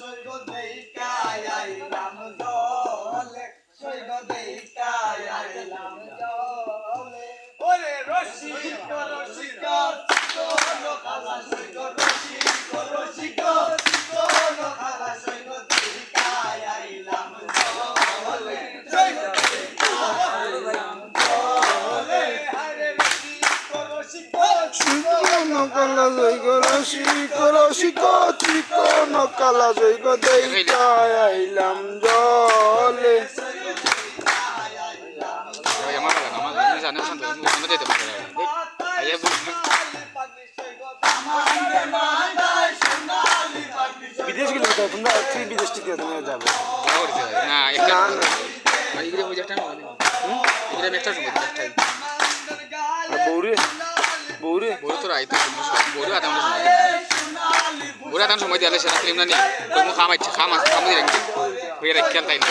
সৈগ দেইকায় আইলাম জলে সৈগ দেইকায় আইলাম জলে ওরে রসিক রসিক চিকন খালা সৈগ রসিক রসিক চিকন খালা সৈগ দেইকায় আইলাম জলে সৈগ দেইকায় আইলাম জলে হারে রসিক রসিক চিকন কালা জৈগ রসিক রসিক চিকন কালা জৈগ দেইকায় আইলাম জলে বিদেশ গেলে তোমরা বিদেশ থেকে তুমি যাবে বৌরে বৌরে বড় তো রাইতে বড় আদাম বড় আদাম সময় দিলে সেটা ফিল্ম না নি কই খামাইছে খামাই রাখি হয়ে রাখ খেলতাই না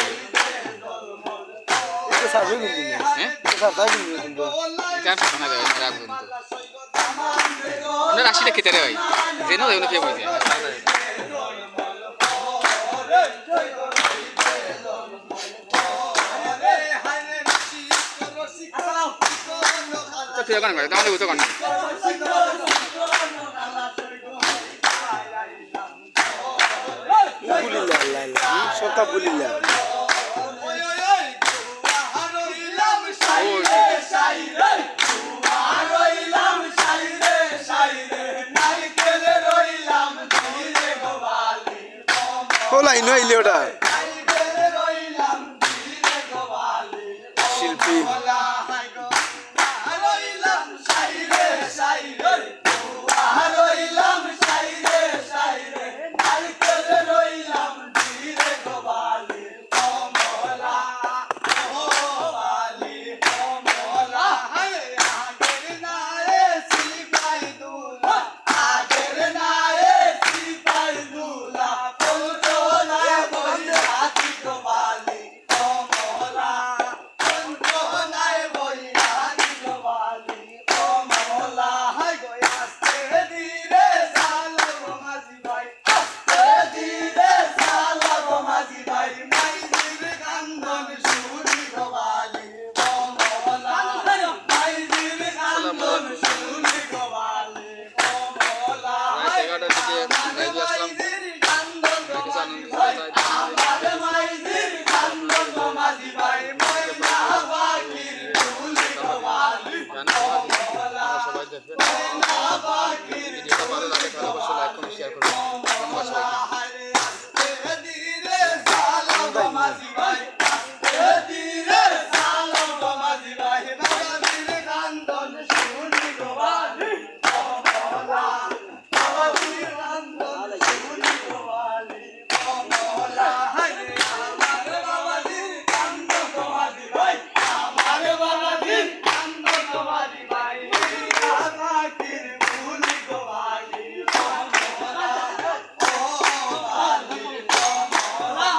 এটা সাবে কিন্তু হ্যাঁ এটা সাবে কিন্তু এটা শোনা যায় না রাখ কিন্তু আমরা রাশিটা খেতে রে ভাই জেনো দেউন কে বইছে তো তুই গান গায় তাহলে তো গান সতা বলিলা কোলাই নইলে ওটা শিল্পী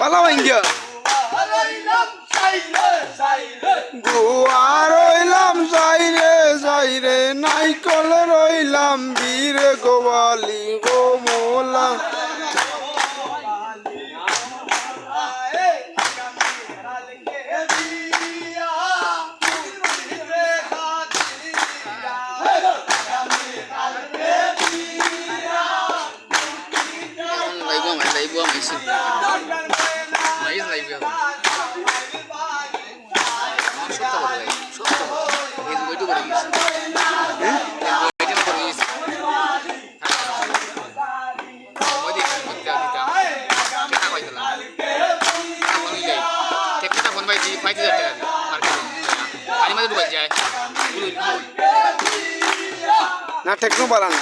পালাও ইন্ডিয়া গোয়া রইলাম যাইরে নাইকল রইলাম বীর গোয়ালি গো মোলা না টেকনো বালা না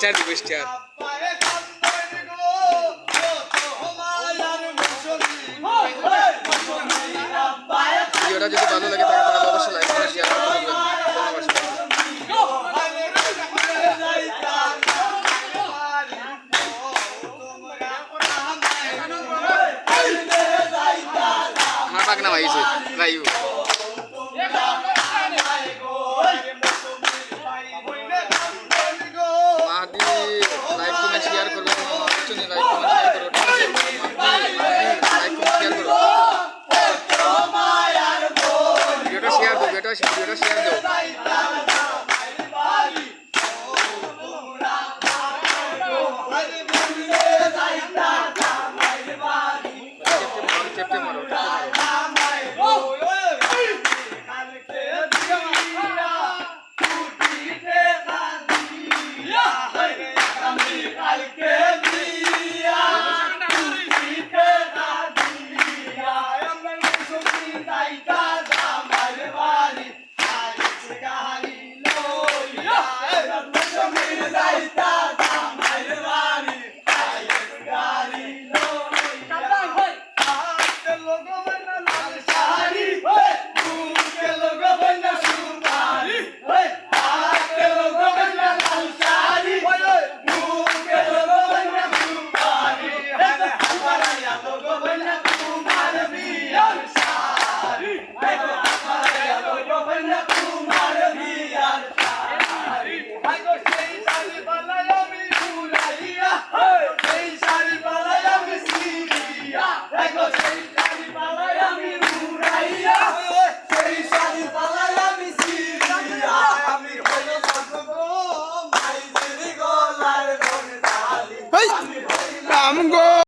স্টার দিব স্টার পায়ে কান্দন গো তো মায়ার মুসলি পায়ে ভিডিওটা যদি ভালো লাগে তাহলে অবশ্যই লাইক করে শেয়ার করতে ধন্যবাদ আমার পাকনা ভাইছে লাইভ মাহাদি লাইক কমেন্ট শেয়ার করো পিছনে লাইক কমেন্ট শেয়ার করো ঠিক আছে মাহাদি লাইক কমেন্ট শেয়ার করো ভিডিওটা শেয়ার দাও ভিডিওটা শেয়ার দাও টেপটে মারো I'm going.